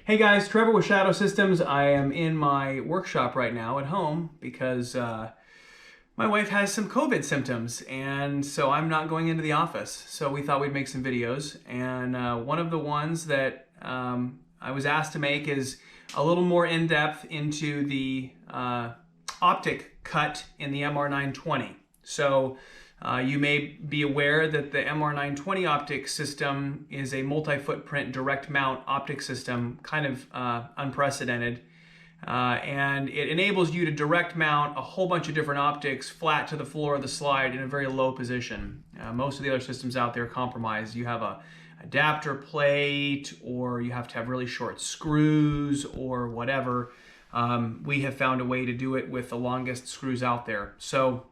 Hey guys, Trevor with Shadow Systems. I am in my workshop right now at home because my wife has some COVID symptoms, and so I'm not going into the office. So we thought we'd make some videos, and one of the ones that I was asked to make is a little more in-depth into the optic cut in the MR920. So you may be aware that the MR920 optic system is a multi-footprint direct mount optic system, kind of unprecedented. And it enables you to direct mount a whole bunch of different optics flat to the floor of the slide in a very low position. Most of the other systems out there compromise. You have a adapter plate, or you have to have really short screws or whatever. We have found a way to do it with the longest screws out there. So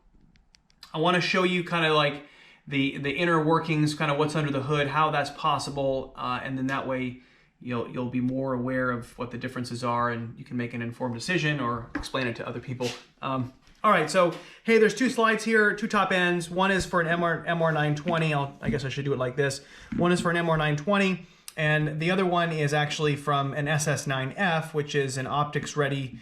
I want to show you kind of like the inner workings, kind of what's under the hood, how that's possible, and then that way you'll be more aware of what the differences are, and you can make an informed decision or explain it to other people. All right, so hey, there's two slides here, two top ends. One is for an MR920. I guess I should do it like this. One is for an MR920, and the other one is actually from an SS9F, which is an optics-ready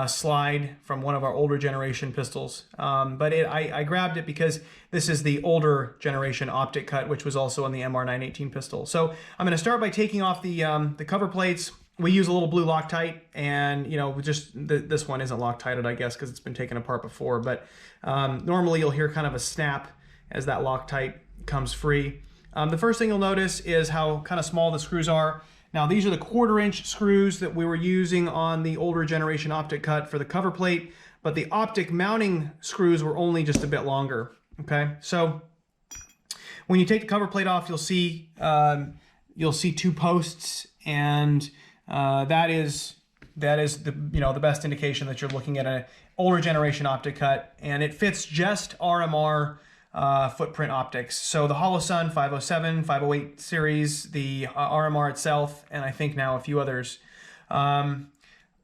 slide from one of our older generation pistols. But I grabbed it because this is the older generation optic cut, which was also on the MR918 pistol. So I'm going to start by taking off the cover plates. We use a little blue Loctite, and just this one isn't Loctited, I guess, because it's been taken apart before. But normally you'll hear kind of a snap as that Loctite comes free. The first thing you'll notice is how kind of small the screws are. Now these are the 1/4-inch screws that we were using on the older generation optic cut for the cover plate, but the optic mounting screws were only just a bit longer. Okay, so when you take the cover plate off, you'll see two posts, and that is the best indication that you're looking at an older generation optic cut, and it fits just RMR footprint optics. So the Holosun 507, 508 series, the RMR itself, and I think now a few others.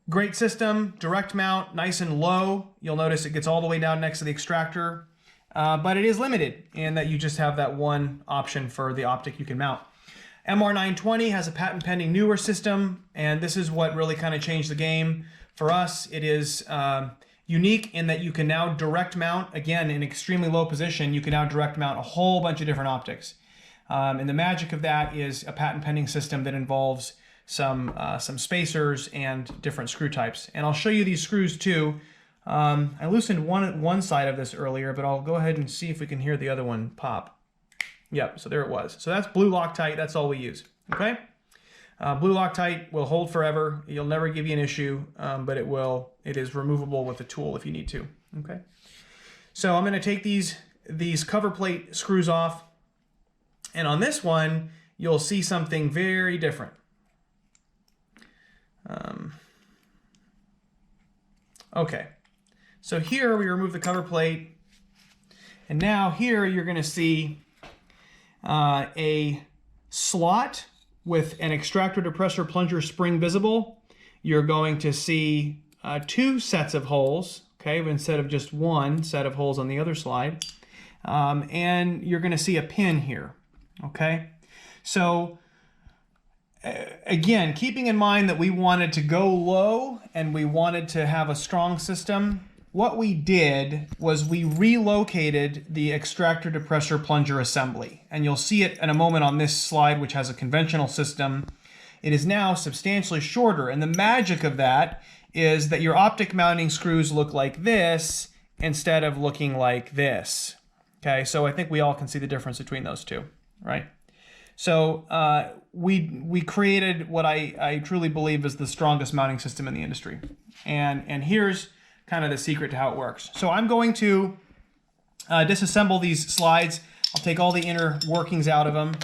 Great system, direct mount, nice and low. You'll notice it gets all the way down next to the extractor, but it is limited in that you just have that one option for the optic you can mount. MR920 has a patent pending newer system, and this is what really kind of changed the game. For us, it is unique in that you can now direct mount, again, in extremely low position, you can now direct mount a whole bunch of different optics. And the magic of that is a patent pending system that involves some spacers and different screw types. And I'll show you these screws too. I loosened one side of this earlier, but I'll go ahead and see if we can hear the other one pop. Yep, so there it was. So that's blue Loctite, that's all we use, okay? Blue Loctite will hold forever. You'll never give you an issue, but it is removable with a tool if you need to. Okay. So I'm going to take these cover plate screws off, and on this one you'll see something very different. Okay. So here we remove the cover plate, and now here you're going to see a slot with an extractor, depressor, plunger, spring visible. You're going to see two sets of holes, okay, instead of just one set of holes on the other slide. And you're going to see a pin here, okay? So again, keeping in mind that we wanted to go low and we wanted to have a strong system, what we did was we relocated the extractor, depressor, plunger assembly. And you'll see it in a moment on this slide, which has a conventional system. It is now substantially shorter. And the magic of that is that your optic mounting screws look like this instead of looking like this. Okay, so I think we all can see the difference between those two, right? So we created what I truly believe is the strongest mounting system in the industry. And here's kind of the secret to how it works. So I'm going to disassemble these slides. I'll take all the inner workings out of them,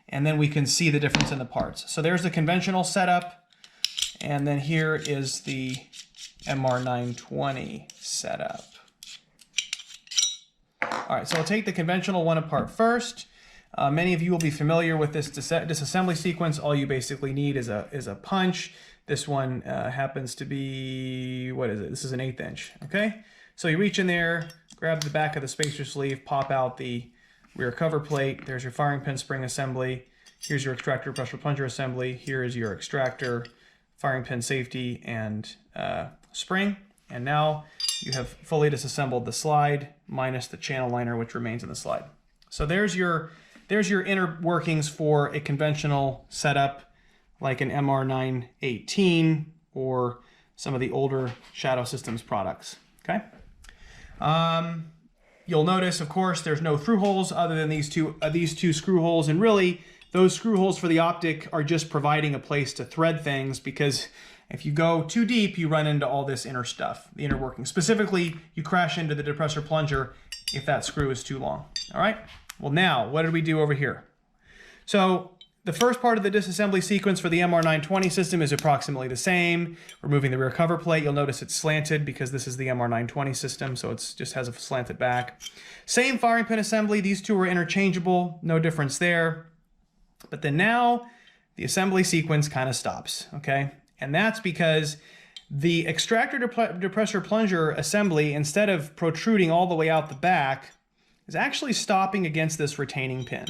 and then we can see the difference in the parts. So there's the conventional setup, and then here is the MR920 setup. All right, so I'll take the conventional one apart first. Many of you will be familiar with this disassembly sequence. All you basically need is a punch. This one happens to be, what is it? This is an 1/8 inch, okay? So you reach in there, grab the back of the spacer sleeve, pop out the rear cover plate. There's your firing pin spring assembly. Here's your extractor, pressure plunger assembly. Here is your extractor. firing pin safety and spring. And now you have fully disassembled the slide minus the channel liner, which remains in the slide. So there's your inner workings for a conventional setup like an MR918 or some of the older Shadow Systems products, okay? You'll notice, of course, there's no through holes other than these two screw holes, and really those screw holes for the optic are just providing a place to thread things, because if you go too deep, you run into all this inner stuff, the inner working. Specifically, you crash into the depressor plunger if that screw is too long, all right? Well, now, what did we do over here? So the first part of the disassembly sequence for the MR920 system is approximately the same. Removing the rear cover plate, you'll notice it's slanted because this is the MR920 system, so it just has a slanted back. Same firing pin assembly, these two are interchangeable, no difference there. But then now, the assembly sequence kind of stops, okay? And that's because the extractor depressor plunger assembly, instead of protruding all the way out the back, is actually stopping against this retaining pin,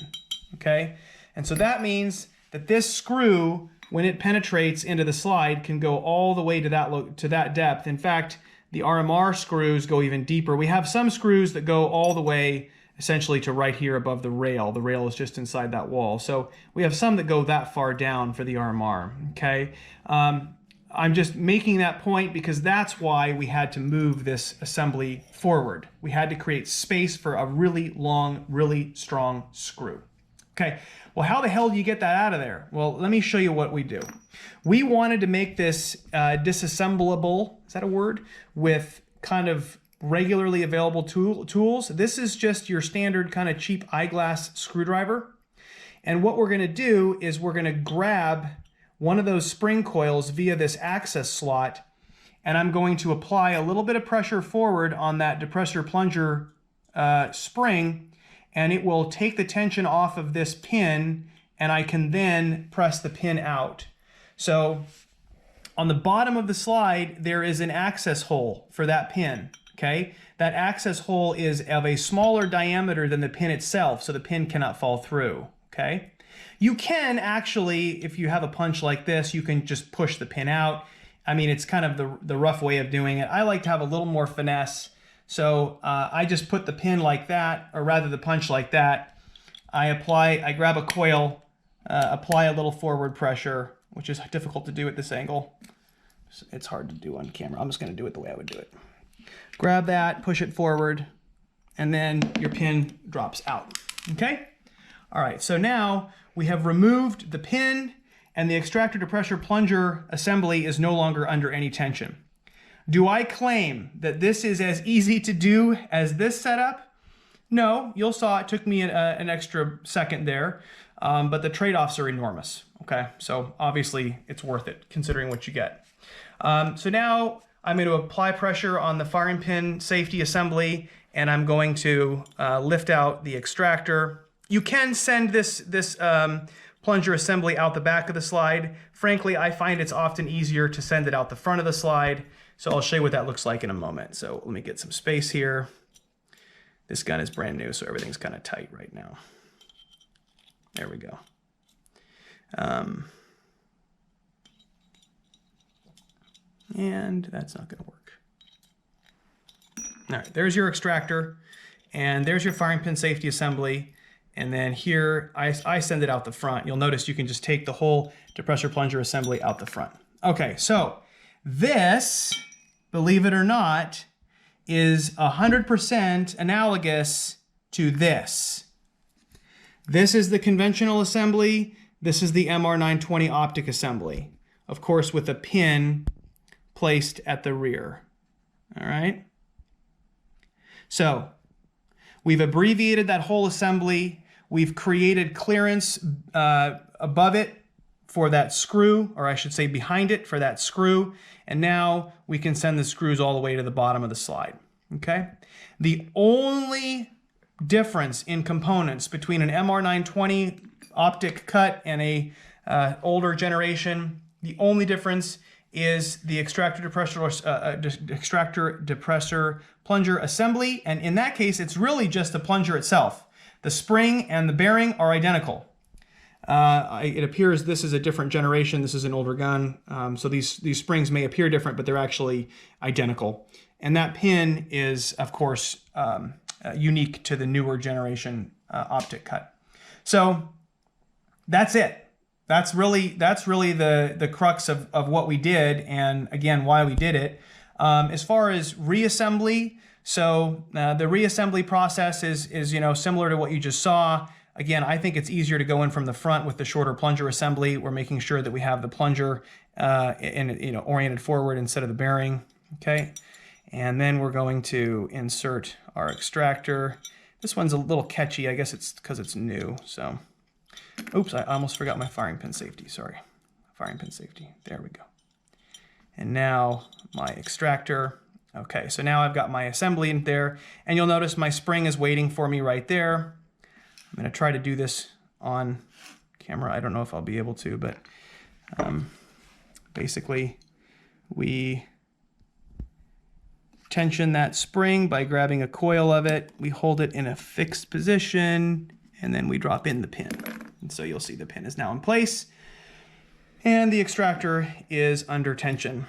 okay? And so that means that this screw, when it penetrates into the slide, can go all the way to that depth. In fact, the RMR screws go even deeper. We have some screws that go all the way essentially to right here above the rail. The rail is just inside that wall. So we have some that go that far down for the RMR, okay? I'm just making that point because that's why we had to move this assembly forward. We had to create space for a really long, really strong screw. Okay, well, how the hell do you get that out of there? Well, let me show you what we do. We wanted to make this disassemblable, is that a word? With kind of regularly available tools. This is just your standard kind of cheap eyeglass screwdriver. And what we're gonna do is we're gonna grab one of those spring coils via this access slot, and I'm going to apply a little bit of pressure forward on that depressor plunger spring, and it will take the tension off of this pin, and I can then press the pin out. So on the bottom of the slide, there is an access hole for that pin, okay? That access hole is of a smaller diameter than the pin itself, so the pin cannot fall through, okay? You can actually, if you have a punch like this, you can just push the pin out. I mean, it's kind of the rough way of doing it. I like to have a little more finesse. So I just put the pin like that, or rather the punch like that. I grab a coil, apply a little forward pressure, which is difficult to do at this angle. It's hard to do on camera. I'm just gonna do it the way I would do it. Grab that, push it forward, and then your pin drops out, okay? All right, so now we have removed the pin, and the extractor depressor plunger assembly is no longer under any tension. Do I claim that this is as easy to do as this setup? No, you'll saw it took me an extra second there, but the trade-offs are enormous, okay? So obviously it's worth it considering what you get. So now I'm going to apply pressure on the firing pin safety assembly, and I'm going to lift out the extractor. You can send this plunger assembly out the back of the slide. Frankly, I find it's often easier to send it out the front of the slide. So I'll show you what that looks like in a moment. So let me get some space here. This gun is brand new, so everything's kind of tight right now. There we go. And that's not gonna work. All right, there's your extractor, and there's your firing pin safety assembly. And then here, I send it out the front. You'll notice you can just take the whole depressor plunger assembly out the front. Okay, so this, believe it or not, is 100% analogous to this. This is the conventional assembly. This is the MR920 Optic assembly. Of course, with a pin placed at the rear. All right? So, we've abbreviated that whole assembly. We've created clearance above it for that screw, or I should say behind it for that screw. And now we can send the screws all the way to the bottom of the slide, okay? The only difference in components between an MR920 optic cut and a older generation, the only difference is the extractor depressor plunger assembly. And in that case, it's really just the plunger itself. The spring and the bearing are identical. It appears this is a different generation. This is an older gun. So these springs may appear different, but they're actually identical. And that pin is, of course, unique to the newer generation optic cut. So that's it. That's really the crux of what we did, and again, why we did it. As far as reassembly, so the reassembly process is similar to what you just saw. Again, I think it's easier to go in from the front with the shorter plunger assembly. We're making sure that we have the plunger oriented forward instead of the bearing. Okay, and then we're going to insert our extractor. This one's a little catchy. I guess it's because it's new. So, oops, I almost forgot my firing pin safety. Sorry, firing pin safety. There we go. And now my extractor. Okay, so now I've got my assembly in there, and you'll notice my spring is waiting for me right there. I'm going to try to do this on camera. I don't know if I'll be able to, but basically we tension that spring by grabbing a coil of it. We hold it in a fixed position, and then we drop in the pin. And so you'll see the pin is now in place, and the extractor is under tension.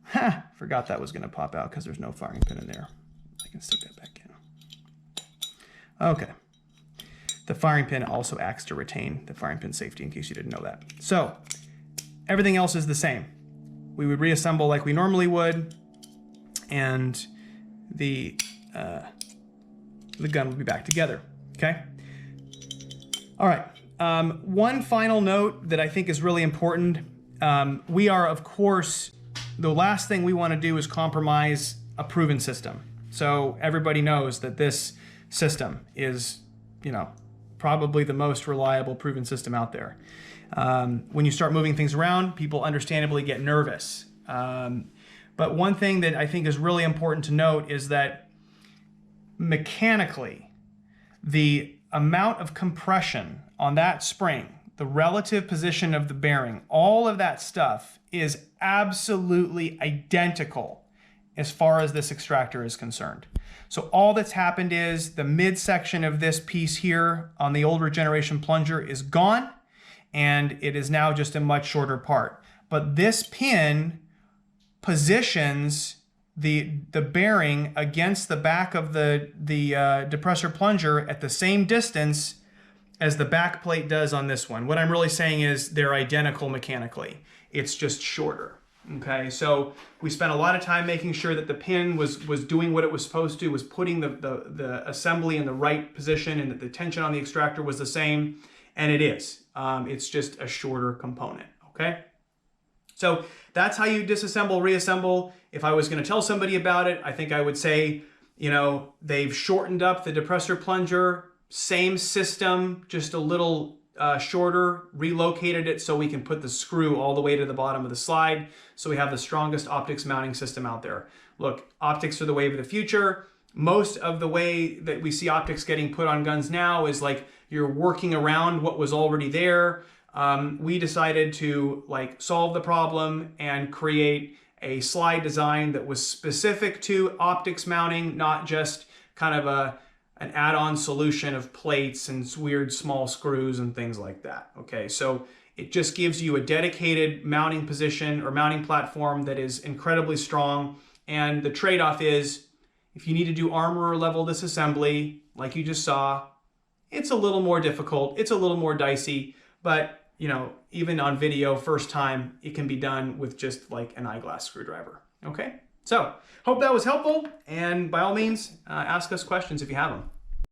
Ha! Forgot that was going to pop out because there's no firing pin in there. I can stick that back in. Okay. The firing pin also acts to retain the firing pin safety, in case you didn't know that. So everything else is the same. We would reassemble like we normally would, and the gun will be back together. Okay. All right. One final note that I think is really important. We are, of course, the last thing we want to do is compromise a proven system. So everybody knows that this system is, probably the most reliable proven system out there. When you start moving things around, people understandably get nervous. But one thing that I think is really important to note is that mechanically, the amount of compression on that spring, the relative position of the bearing, all of that stuff is absolutely identical as far as this extractor is concerned. So all that's happened is the midsection of this piece here on the older generation plunger is gone, and it is now just a much shorter part. But this pin positions the bearing against the back of the depressor plunger at the same distance as the back plate does on this one. What I'm really saying is they're identical mechanically. It's just shorter. Okay, so we spent a lot of time making sure that the pin was doing what it was supposed to, was putting the assembly in the right position, and that the tension on the extractor was the same, and it is. It's just a shorter component, okay? So that's how you disassemble, reassemble. If I was going to tell somebody about it, I think I would say, they've shortened up the depressor plunger, same system, just a little shorter, relocated it so we can put the screw all the way to the bottom of the slide, so we have the strongest optics mounting system out there. Look, optics are the wave of the future. Most of the way that we see optics getting put on guns now is like you're working around what was already there. We decided to solve the problem and create a slide design that was specific to optics mounting, not just kind of an add-on solution of plates and weird small screws and things like that. Okay, so it just gives you a dedicated mounting position or mounting platform that is incredibly strong. And the trade-off is, if you need to do armorer level disassembly, like you just saw, it's a little more difficult, it's a little more dicey, but even on video, first time, it can be done with just like an eyeglass screwdriver. Okay, so hope that was helpful, and by all means, ask us questions if you have them.